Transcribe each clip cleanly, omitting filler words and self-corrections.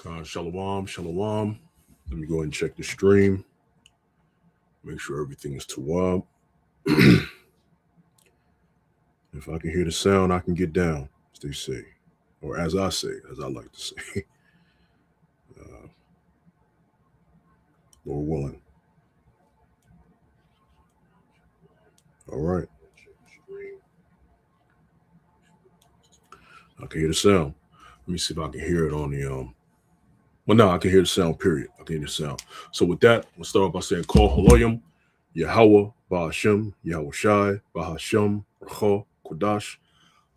Shalom, shalom. Let me go ahead and check the stream. Make sure everything is to up. If I can hear the sound, I can get down, as they say. Or as I say, as I like to say. Lord willing. All right. I can hear the sound. Let me see if I can hear it on the well, no, I can hear the sound, period. I can hear the sound. So with that, we'll start off by saying, Call Haloyim, Yahweh, Ba'ashem, Yahweh Shai, Bahashem, Racha, Kodash.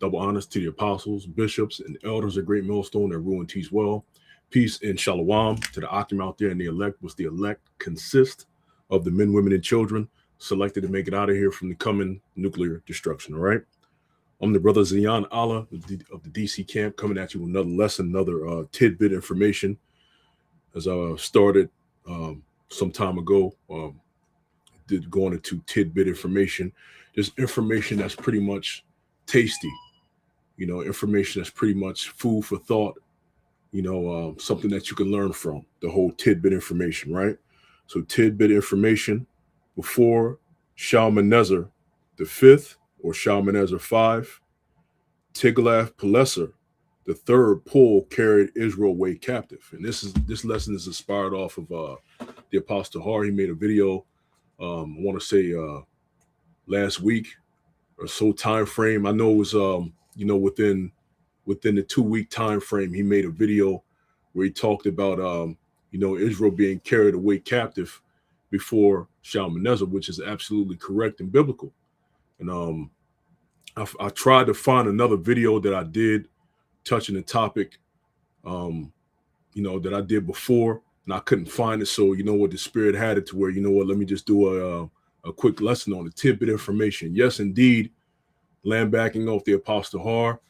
Double honors to the apostles, bishops, and elders of Great Millstone that rule and teach well. Peace and shalom to the Akim out there and the elect, which the elect consist of the men, women, and children selected to make it out of here from the coming nuclear destruction, all right? I'm the brother Zion Allah of the DC camp coming at you with another lesson, another tidbit information. As I started some time ago, did going into tidbit information, just information that's pretty much tasty, information that's pretty much food for thought, something that you can learn from, the whole tidbit information, right? So tidbit information before Shalmanassar the fifth or Shalmanassar V, Tiglethpileser the third pull carried Israel away captive. And this lesson is inspired off of the Apostle Har. He made a video, I want to say last week or so time frame. I know it was within the 2-week time frame, he made a video where he talked about Israel being carried away captive before Shalmaneser, which is absolutely correct and biblical. And I tried to find another video that I did touching the topic, that I did before, and I couldn't find it. So the Spirit had it to where let me just do a quick lesson on the tidbit information. Yes, indeed, land backing off the Apostle Har,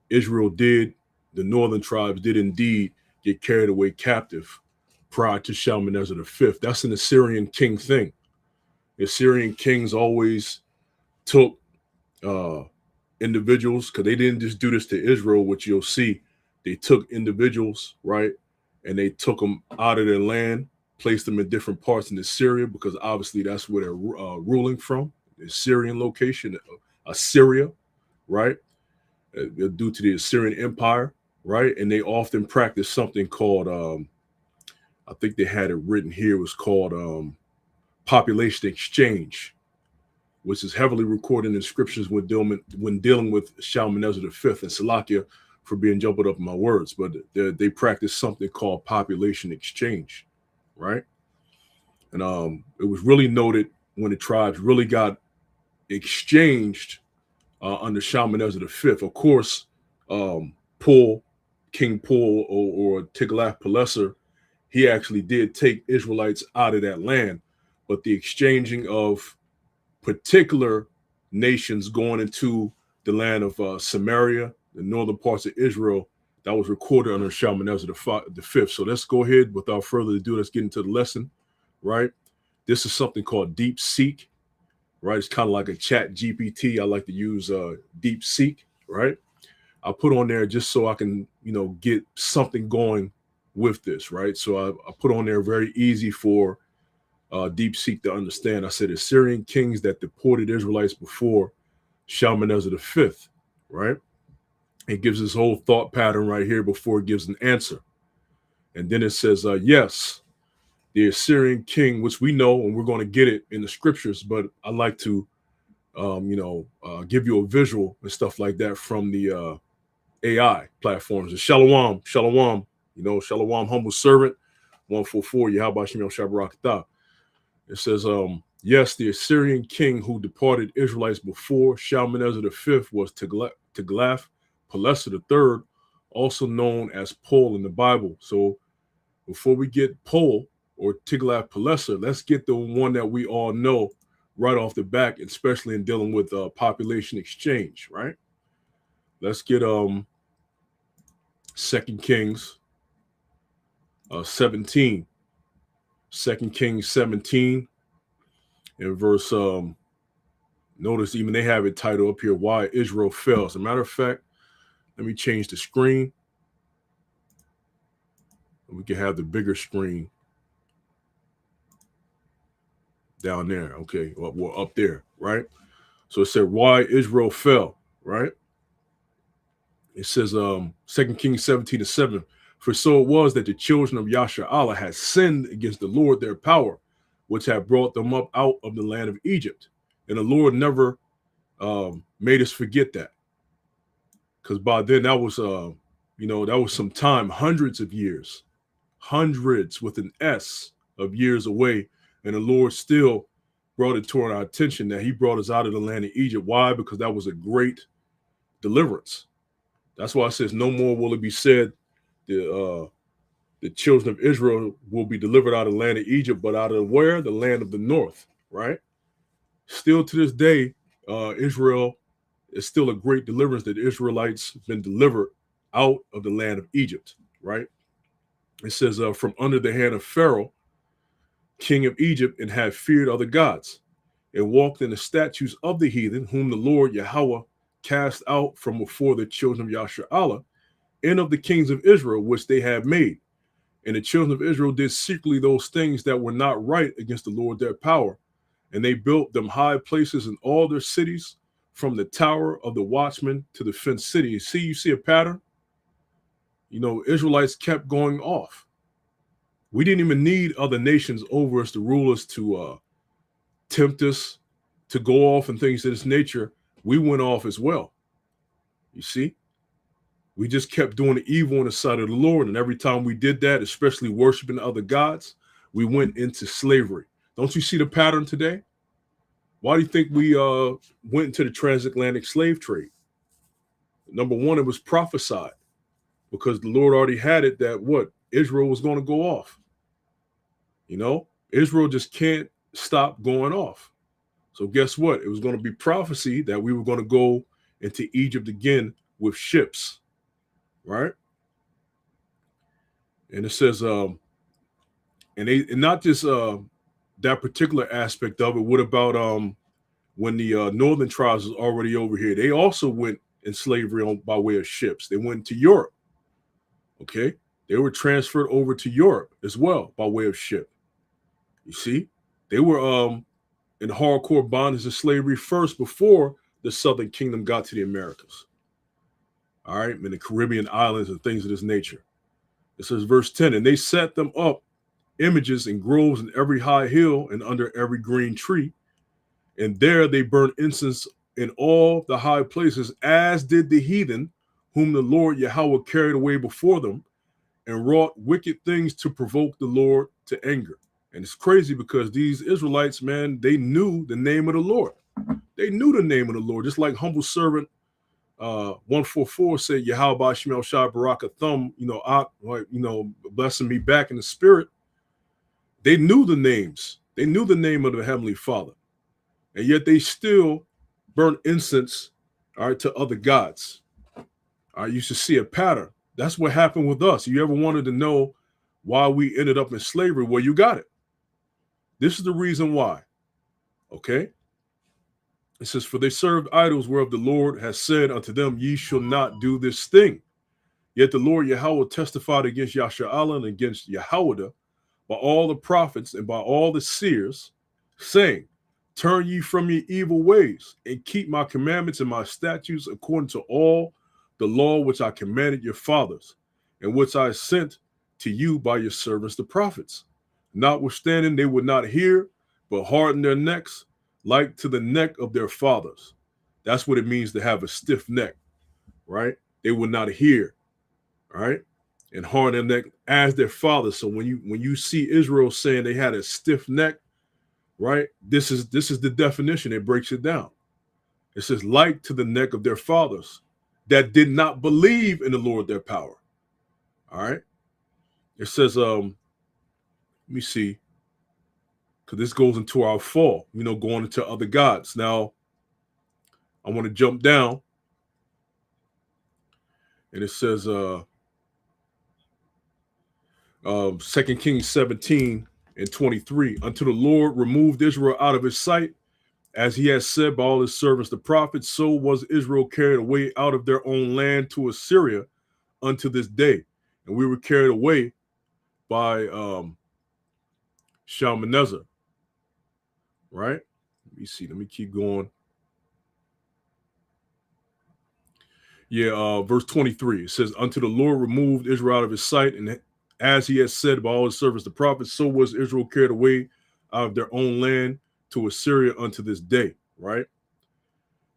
Israel the northern tribes did indeed get carried away captive prior to Shalmaneser V. That's an Assyrian king thing. The Assyrian kings always took individuals, because they didn't just do this to Israel, which you'll see. They took individuals, right, and they took them out of their land, placed them in different parts in Assyria, because obviously that's where they're ruling from, the Assyrian location, Assyria, right, due to the Assyrian Empire, right, and they often practice something called, I think they had it written here, it was called population exchange, which is heavily recorded in scriptures when dealing with Shalmaneser V, and Salakia for being jumbled up in my words, but they practice something called population exchange, right? And it was really noted when the tribes really got exchanged under Shalmaneser V. Of course, King Pul or Tiglath-Pileser, he actually did take Israelites out of that land, but the exchanging of particular nations going into the land of Samaria, the northern parts of Israel, that was recorded under Shalmaneser the fifth. So let's go ahead, without further ado, let's get into the lesson, right? This is something called Deep Seek, right? It's kind of like a chat GPT. I like to use Deep Seek, right? I put on there just so I can, get something going with this, right? So I put on there very easy for Deep Seek to understand. I said Assyrian kings that deported Israelites before Shalmaneser V, right? It gives this whole thought pattern right here before it gives an answer. And then it says, yes, the Assyrian king, which we know, and we're going to get it in the scriptures, but I like to, give you a visual and stuff like that from the AI platforms. And shalom, shalom, humble servant, 144, Yahweh Shem Shabbarakatah. It says, yes, the Assyrian king who departed Israelites before Shalmaneser V was Tiglath-Pileser III, also known as Pul in the Bible. So before we get Pul or Tiglath-Pileser, let's get the one that we all know right off the back, especially in dealing with population exchange, right? Let's get 2 Kings 17. 2 Kings 17 in verse, notice even they have it titled up here, Why Israel Fell. As a matter of fact, let me change the screen. We can have the bigger screen down there. Okay, well, up there, right? So it said why Israel fell, right? It says 2 Kings 17:7. For so it was that the children of Yashar'Allah had sinned against the Lord their power, which had brought them up out of the land of Egypt. And the Lord never made us forget that. Because by then that was that was some time, hundreds of years, hundreds with an S of years away. And the Lord still brought it to our attention that he brought us out of the land of Egypt. Why? Because that was a great deliverance. That's why it says, no more will it be said the children of Israel will be delivered out of the land of Egypt, but out of where? The land of the north, right? Still to this day, Israel is still a great deliverance that the Israelites have been delivered out of the land of Egypt, right? It says, from under the hand of Pharaoh, king of Egypt, and had feared other gods, and walked in the statutes of the heathen, whom the Lord Yahweh cast out from before the children of Yashar'Allah, and of the kings of Israel, which they had made. And the children of Israel did secretly those things that were not right against the Lord their power. And they built them high places in all their cities, from the tower of the watchman to the fenced city. You see a pattern? Israelites kept going off. We didn't even need other nations over us to rule us, to tempt us, to go off and things of this nature. We went off as well. You see? We just kept doing the evil on the side of the Lord. And every time we did that, especially worshiping other gods, we went into slavery. Don't you see the pattern today? Why do you think we went into the transatlantic slave trade? Number one, it was prophesied because the Lord already had it that Israel was going to go off. Israel just can't stop going off. So guess what? It was going to be prophecy that we were going to go into Egypt again with ships. Right. And it says, and not just that particular aspect of it. What about when the northern tribes was already over here? They also went in slavery by way of ships. They went to Europe. Okay. They were transferred over to Europe as well by way of ship. You see, they were in hardcore bondage and slavery first before the Southern Kingdom got to the Americas. All right, in the Caribbean islands and things of this nature. It says, verse 10, and they set them up images and groves in every high hill and under every green tree. And there they burned incense in all the high places, as did the heathen, whom the Lord Yahweh carried away before them, and wrought wicked things to provoke the Lord to anger. And it's crazy because these Israelites, man, they knew the name of the Lord. They knew the name of the Lord, just like humble servant 144 said, Yahweh Shemel Shah Baraka Thumb, blessing me back in the spirit. They knew the names. They knew the name of the Heavenly Father. And yet they still burn incense, all right, to other gods. All right, you should see a pattern. That's what happened with us. You ever wanted to know why we ended up in slavery? Well, you got it. This is the reason why. Okay. It says, for they served idols whereof the Lord has said unto them, ye shall not do this thing. Yet the Lord Yahweh testified against Yashar'Allah and against Yahweh by all the prophets and by all the seers, saying, turn ye from your evil ways and keep my commandments and my statutes according to all the law which I commanded your fathers, and which I sent to you by your servants the prophets. Notwithstanding, they would not hear, but harden their necks, like to the neck of their fathers. That's what it means to have a stiff neck, right? They would not hear, right? And harden their neck as their fathers. So when you see Israel saying they had a stiff neck, right? This is the definition. It breaks it down. It says, like to the neck of their fathers that did not believe in the Lord their power. All right. It says, let me see. Because this goes into our fall, going into other gods. Now, I want to jump down. And it says, 2 Kings 17:23, until the Lord removed Israel out of his sight, as he has said by all his servants the prophets, so was Israel carried away out of their own land to Assyria unto this day. And we were carried away by Shalmanassar, right? Let me see. Let me keep going. Yeah, verse 23. It says, "Unto the Lord removed Israel out of his sight, and as he has said by all his servants the prophets, so was Israel carried away out of their own land to Assyria unto this day," right?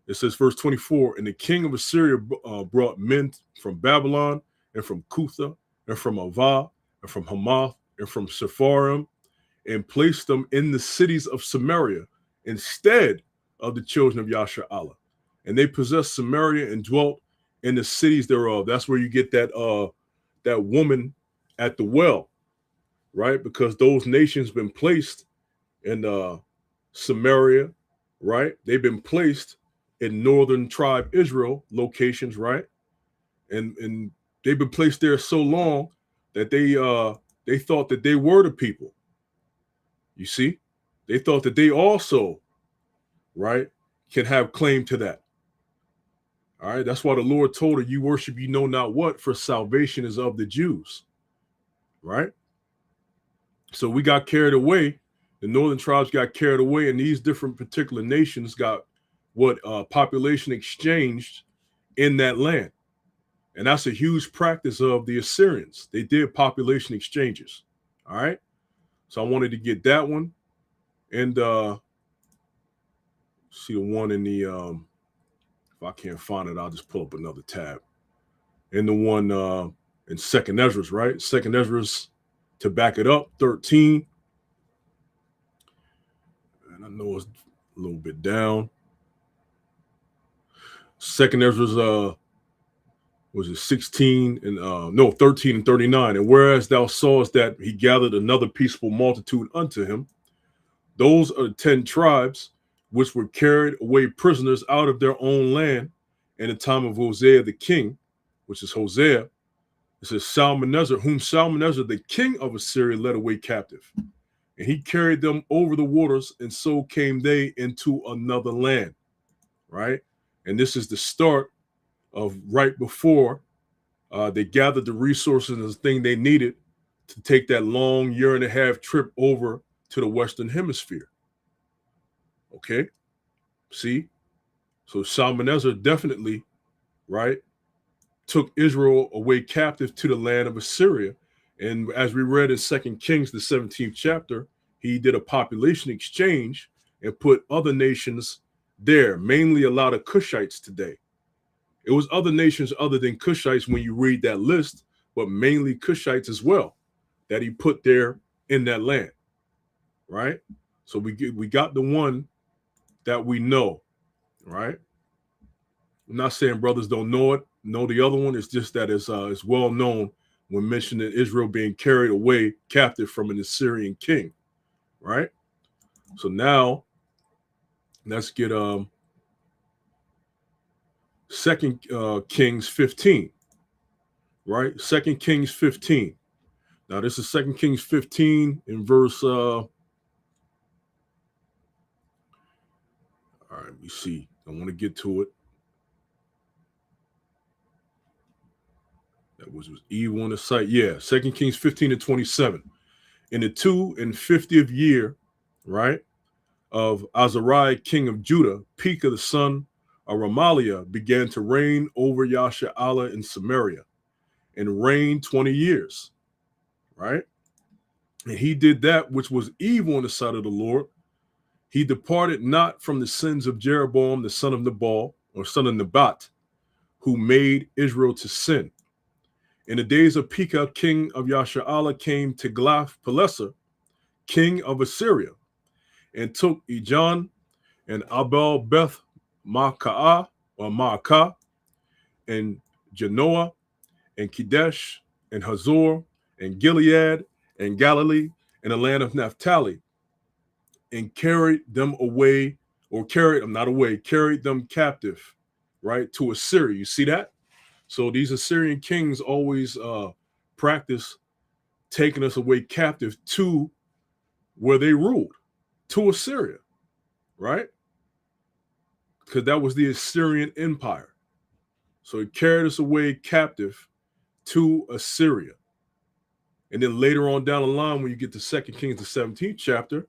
It says, verse 24, "And the king of Assyria brought men from Babylon, and from Cutha, and from Avah, and from Hamath, and from Sepharim, and placed them in the cities of Samaria instead of the children of Yashar'Allah. And they possessed Samaria and dwelt in the cities thereof." That's where you get that woman at the well, right? Because those nations been placed in Samaria, right? They've been placed in northern tribe Israel locations, right? And they've been placed there so long that they thought that they were the people. You see, they thought that they also, right, can have claim to that. All right, that's why the Lord told her, "You worship you know not what, for salvation is of the Jews." Right? So we got carried away. The northern tribes got carried away, and these different particular nations got what population exchanged in that land. And that's a huge practice of the Assyrians. They did population exchanges. All right. So I wanted to get that one. And see the one in the if I can't find it, I'll just pull up another tab. And the one in Second Ezra's, right? Second Ezra's, to back it up, 13. And I know it's a little bit down. Second Ezra's was it 16 and no 13 and 39. "And whereas thou sawest that he gathered another peaceable multitude unto him, those are the 10 tribes which were carried away prisoners out of their own land in the time of Hosea the king," which is Hosea. It says, "Shalmaneser, whom Shalmaneser the king of Assyria led away captive. And he carried them over the waters, and so came they into another land," right? And this is the start of right before they gathered the resources and the thing they needed to take that long 1.5-year trip over to the Western Hemisphere. Okay, see? So Shalmaneser definitely, right, took Israel away captive to the land of Assyria. And as we read in 2 Kings, the 17th chapter, he did a population exchange and put other nations there, mainly a lot of Cushites today. It was other nations other than Cushites when you read that list, but mainly Cushites as well that he put there in that land, right? So we got the one that we know, right? I'm not saying brothers don't know it. Know the other one. It's just that it's well known when mentioning Israel being carried away captive from an Assyrian king, right? So now let's get 2 Kings 15, right? 2 Kings 15. Now this is 2 Kings 15 in verse. All right, let me see. I want to get to it. That was evil in the sight. Yeah, 2 Kings 15 and 27. "In the 52nd year, right, of Azariah, king of Judah, Pekah, the son of Remaliah, began to reign over Yashar'Allah in Samaria, and reigned 20 years, right? And he did that which was evil in the sight of the Lord. He departed not from the sins of Jeroboam, the son of Nabal, or son of Nebat, who made Israel to sin. In the days of Pekah, king of Yashar'Allah, came Tiglethpileser, king of Assyria, and took Ijon and Abel Beth Maacah or Maacah, and Genoa, and Kedesh, and Hazor, and Gilead, and Galilee, and the land of Naphtali, and carried them away, or carried them not away, carried them captive, right, to Assyria. You see that? So these Assyrian kings always practice taking us away captive to where they ruled, to Assyria, right? Because that was the Assyrian Empire. So it carried us away captive to Assyria. And then later on down the line, when you get to 2 Kings, the 17th chapter,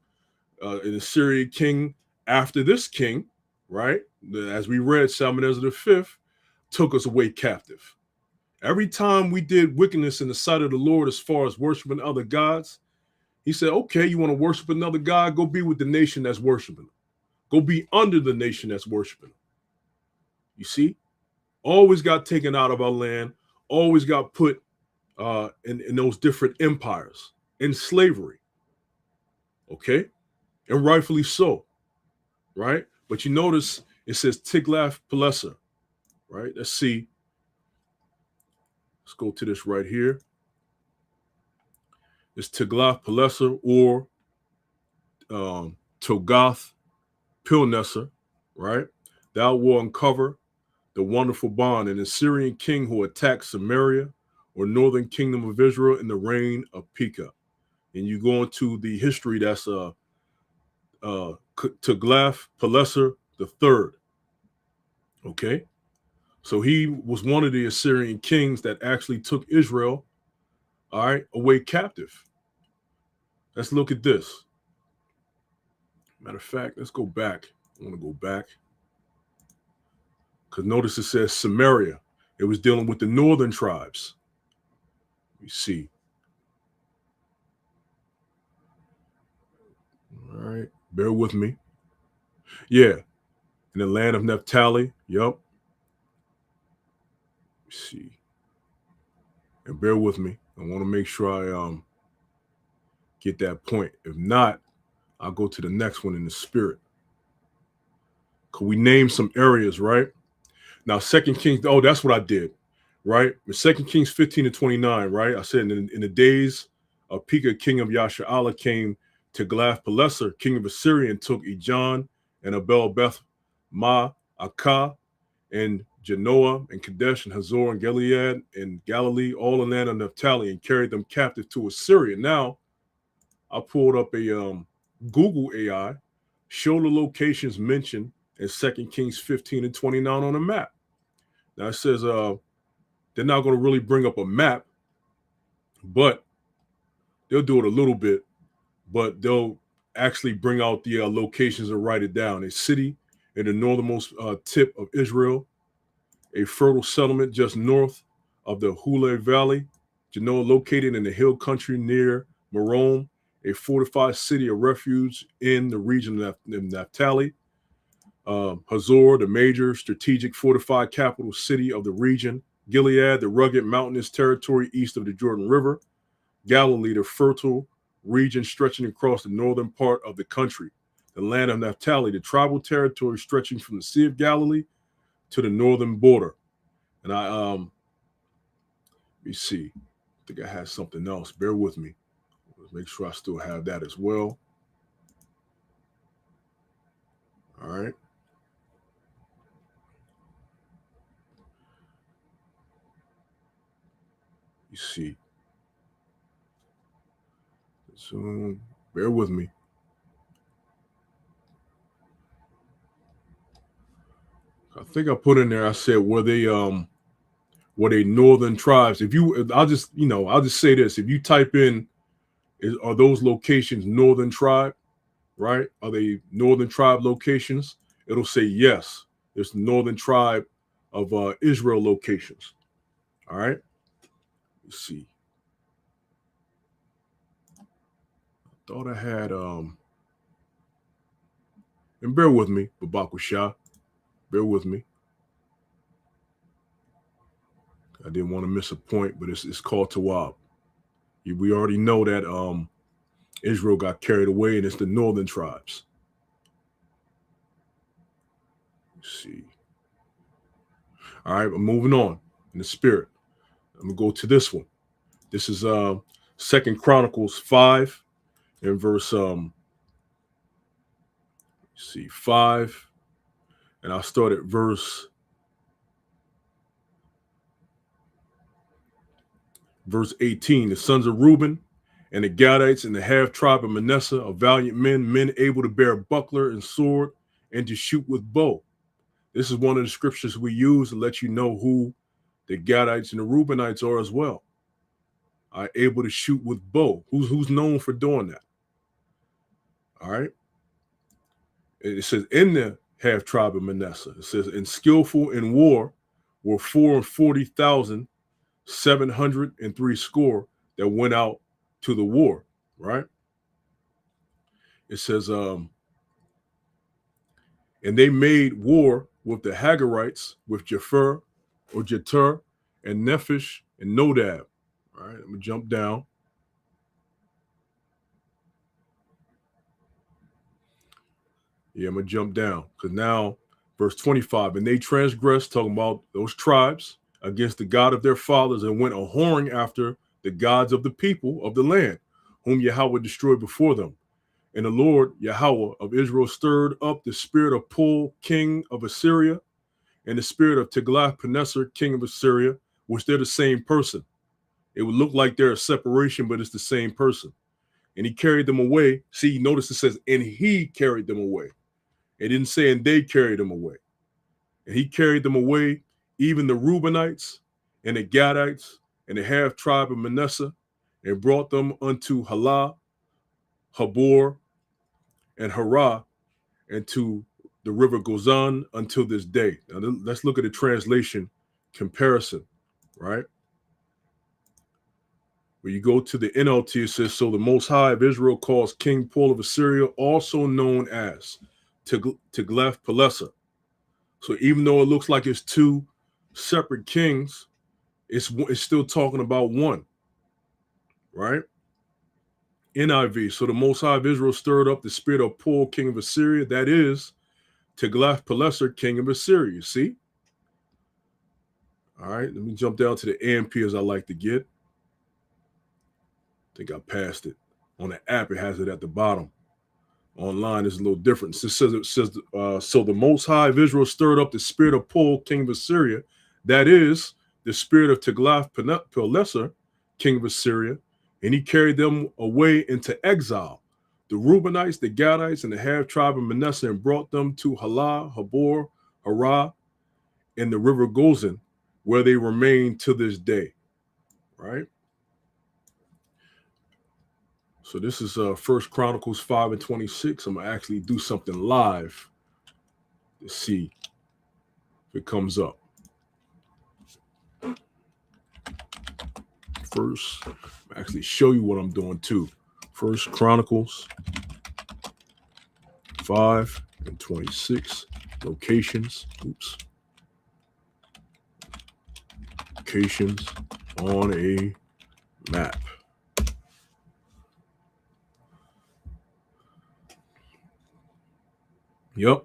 an Assyrian king after this king, right? As we read, Shalmanassar the fifth took us away captive. Every time we did wickedness in the sight of the Lord as far as worshiping other gods, he said, okay, you want to worship another God? Go be with the nation that's worshiping him. Go be under the nation that's worshiping him. You see? Always got taken out of our land, always got put in those different empires, in slavery. Okay? And rightfully so, right? But you notice it says Tiglethpileser, right? Let's see. Let's go to this right here. It's Tiglethpileser or Tiglethpileser, right? Thou wilt uncover the wonderful bond, an Assyrian king who attacked Samaria or northern kingdom of Israel in the reign of Pekah. And you go into the history, that's Tiglethpileser the third. Okay? So he was one of the Assyrian kings that actually took Israel, all right, away captive. Let's look at this. Matter of fact, let's go back. I want to go back. Because notice it says Samaria. It was dealing with the northern tribes. You see. All right. Bear with me. Yeah. In the land of Naphtali. Yep. You see. And bear with me. I want to make sure I get that point. If not, I'll go to the next one in the spirit. Could we name some areas, right? Now, 2 Kings, oh, that's what I did, right? In 2 Kings 15 to 29, right? I said in the days of Pekah, king of Yasha'Allah, came Tiglethpileser, king of Assyria, and took Ijon and Abel Beth Ma'akah and Genoa and Kadesh and Hazor and Gilead and Galilee, all the land of Naphtali, and carried them captive to Assyria. Now, I pulled up a Google AI, show the locations mentioned in 2 Kings 15 and 29 on a map. Now it says they're not going to really bring up a map, but they'll do it a little bit, but they'll actually bring out the locations and write it down. A city in the northernmost tip of Israel, a fertile settlement just north of the Hule Valley, Genoa, located in the hill country near Merom, a fortified city of refuge in the region of Naphtali, Hazor, the major strategic fortified capital city of the region, Gilead, the rugged mountainous territory east of the Jordan River, Galilee, the fertile region stretching across the northern part of the country, the land of Naphtali, the tribal territory stretching from the Sea of Galilee to the northern border. And let me see. I think I had something else. Bear with me. Let's make sure I still have that as well. All right. You see. So bear with me. I think I put in there, I said, were they northern tribes? I'll just say this. If you type in, are those locations northern tribe, right? Are they northern tribe locations? It'll say yes. It's northern tribe of Israel locations. All right. Let's see. I thought I had and bear with me, Babakusha. Bear with me. I didn't want to miss a point, but it's called Tawab. We already know that Israel got carried away, and it's the northern tribes. Let's see. All right, I'm moving on in the spirit. I'm gonna go to this one. This is 2 Chronicles 5 and verse 5, and I'll start at verse 18. The sons of Reuben and the Gadites and the half tribe of Manasseh are valiant men able to bear buckler and sword and to shoot with bow. This is one of the scriptures we use to let you know who the Gadites and the Reubenites are as well. are able to shoot with bow. Who's known for doing that? All right. It says in the half tribe of Manasseh, it says, and skillful in war were 440,703 score that went out to the war. Right. It says, and they made war with the Hagarites, with Jephthah or Jetur and Nephish and Nodab. All right, I'm gonna jump down. Yeah, I'm gonna jump down because now, verse 25, and they transgressed, talking about those tribes, against the God of their fathers, and went a whoring after the gods of the people of the land, whom Yahweh destroyed before them. And the Lord Yahweh of Israel stirred up the spirit of Pul, king of Assyria, and the spirit of Tiglath-Pileser, king of Assyria, which they're the same person. It would look like they're a separation, but it's the same person. And he carried them away. See, notice it says, and he carried them away. It didn't say, and they carried them away. And he carried them away, even the Reubenites and the Gadites and the half tribe of Manasseh, and brought them unto Halah, Habor, and Harah, and to the river Gozan until this day. Now, let's look at the translation comparison, right? When you go to the NLT, it says, so the Most High of Israel calls King Pul of Assyria, also known as Tiglethpileser. So even though it looks like it's two separate kings, it's still talking about one, right? NIV, so the Most High of Israel stirred up the spirit of Pul, king of Assyria, that is Tiglethpileser, king of Assyria. You see? All right, let me jump down to the AMP as I like to get. I think I passed it. On the app, it has it at the bottom. Online is a little different. It says, so the Most High of Israel stirred up the spirit of Pul, king of Assyria, that is the spirit of Tiglath-Pileser, king of Assyria, and he carried them away into exile, the Reubenites, the Gadites, and the half tribe of Manasseh, and brought them to Halah, Habor, Harah, and the river Gozan, where they remain to this day. Right? So this is 1 Chronicles 5:26. I'm going to actually do something live to see if it comes up. First, I'll actually show you what I'm doing too. 1 Chronicles 5:26. Locations. Oops. Locations on a map. Yep.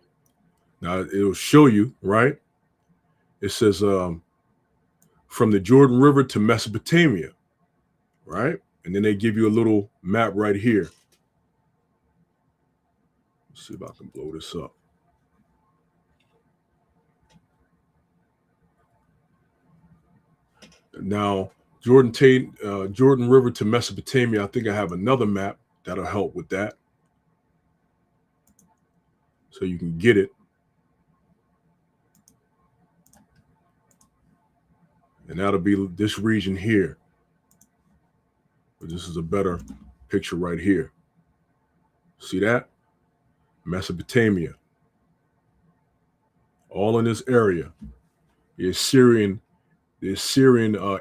Now it'll show you, right? It says from the Jordan River to Mesopotamia, right? And then they give you a little map right here. Let's see if I can blow this up. Now, Jordan River to Mesopotamia, I think I have another map that'll help with that. So you can get it. And that'll be this region here. But this is a better picture right here. See that? Mesopotamia. All in this area. The Assyrian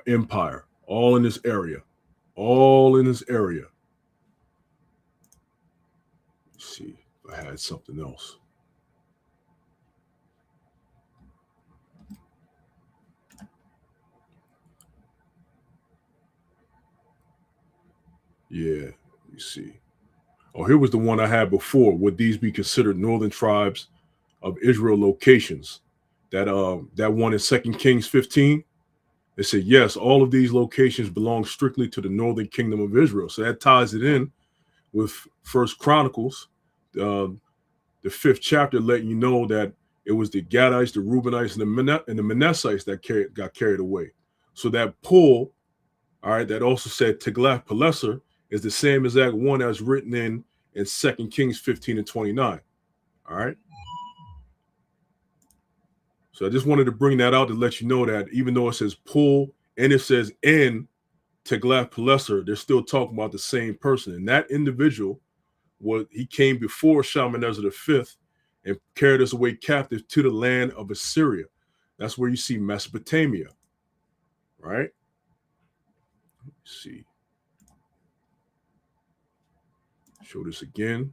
Empire. All in this area. All in this area. Let's see if I had something else. Yeah, you see. Oh, here was the one I had before. Would these be considered northern tribes of Israel locations? That one in 2 Kings 15. They said, yes, all of these locations belong strictly to the northern kingdom of Israel. So that ties it in with 1 Chronicles, the 5th chapter, letting you know that it was the Gadites, the Reubenites, and the Manassites that got carried away. So that Pul, all right, that also said Tiglath-Pileser, is the same exact one that's written in 2 Kings 15 and 29. All right. So I just wanted to bring that out to let you know that even though it says Pul and it says N Tiglath-Pileser, they're still talking about the same person. And that individual, he came before Shalmanassar V and carried us away captive to the land of Assyria. That's where you see Mesopotamia, right? Let's see. Show this again.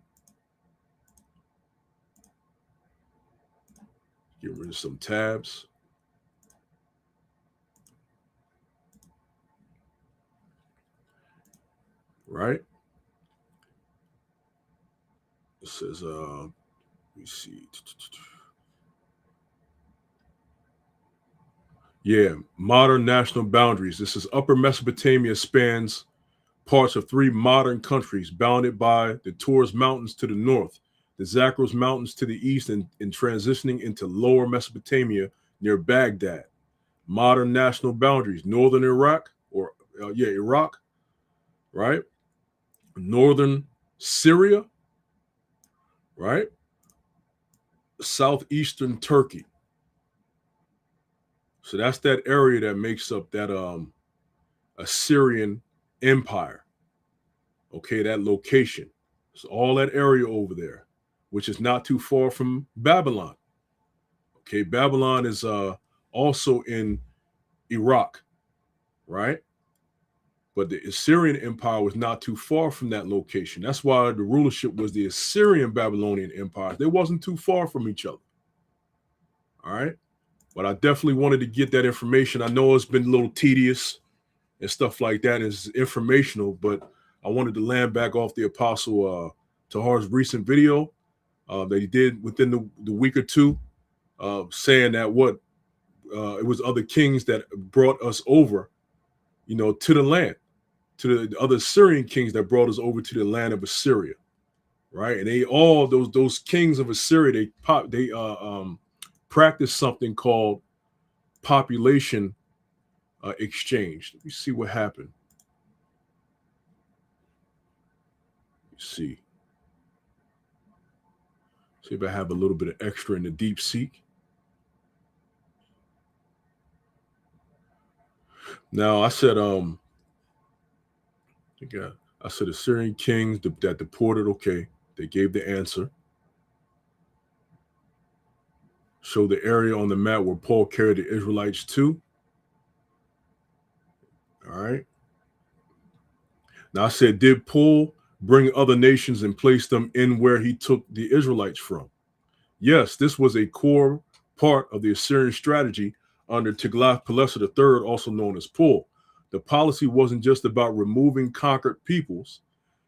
Get rid of some tabs. Right? It says, let me see. Yeah, modern national boundaries. This is Upper Mesopotamia spans parts of 3 modern countries bounded by the Taurus Mountains to the north, the Zagros Mountains to the east, and transitioning into Lower Mesopotamia near Baghdad. Modern national boundaries: northern Iraq, Iraq, right? Northern Syria, right? Southeastern Turkey. So that's that area that makes up that Assyrian Empire. Okay, that location. It's all that area over there, which is not too far from Babylon. Okay, Babylon is also in Iraq, right? But the Assyrian Empire was not too far from that location. That's why the rulership was the Assyrian Babylonian Empire. They wasn't too far from each other. All right. But I definitely wanted to get that information. I know it's been a little tedious and stuff like that. It's informational, but I wanted to land back off the Apostle Tahar's recent video that he did within the week or two, saying that it was other kings that brought us over, to the land, to the other Syrian kings that brought us over to the land of Assyria, right? And they all those kings of Assyria, they practiced something called population exchange. Let me see what happened. See if I have a little bit of extra in the deep seek. Now I said Assyrian kings that deported. Okay, they gave the answer. Show the area on the map where Paul carried the Israelites to. All right. Now I said, did Paul bring other nations and place them in where he took the Israelites from? Yes, this was a core part of the Assyrian strategy under Tiglath-Pileser III, also known as Paul. The policy wasn't just about removing conquered peoples.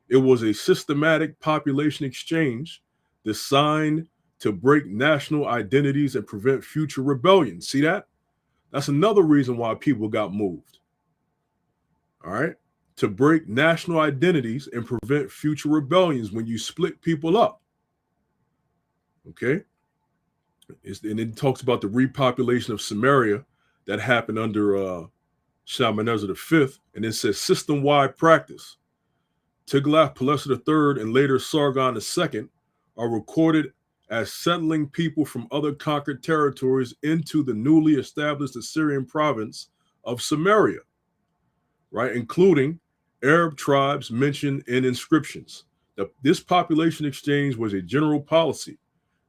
It was a systematic population exchange designed to break national identities and prevent future rebellion. See that? That's another reason why people got moved. All right? To break national identities and prevent future rebellions when you split people up. Okay? And it talks about the repopulation of Samaria that happened under Shalmaneser V, and it says system-wide practice. Tiglath-Pileser III and later Sargon II are recorded as settling people from other conquered territories into the newly established Assyrian province of Samaria, right, including Arab tribes mentioned in inscriptions. This population exchange was a general policy.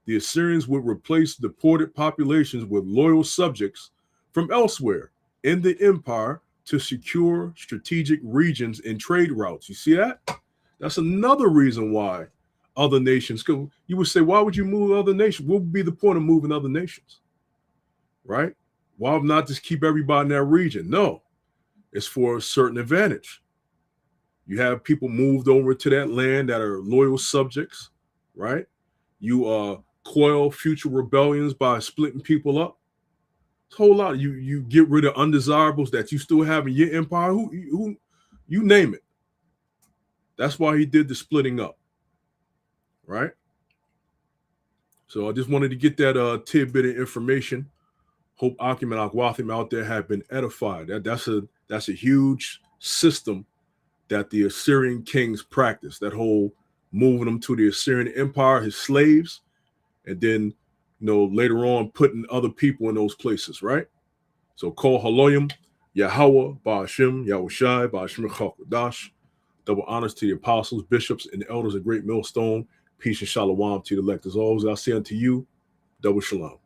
The Assyrians would replace deported populations with loyal subjects from elsewhere in the empire to secure strategic regions and trade routes. You see that? That's another reason why other nations, you would say, why would you move other nations? What would be the point of moving other nations? Right? Why not just keep everybody in that region? No, it's for a certain advantage. You have people moved over to that land that are loyal subjects, right? You quell future rebellions by splitting people up. It's a whole lot. You get rid of undesirables that you still have in your empire. Who you name it. That's why he did the splitting up, right? So I just wanted to get that tidbit of information. Hope Akim and Akwathim out there have been edified. That's a huge system that the Assyrian kings practiced. That whole moving them to the Assyrian Empire, his slaves, and then later on putting other people in those places, right? So Kol Haloyim, Yahweh, Ba'ashim, Yahushai, Ba'ashim Chakodash. Double honors to the apostles, bishops, and the elders of Great Millstone. Peace and shalom to the elect as always. I'll say unto you, double shalom.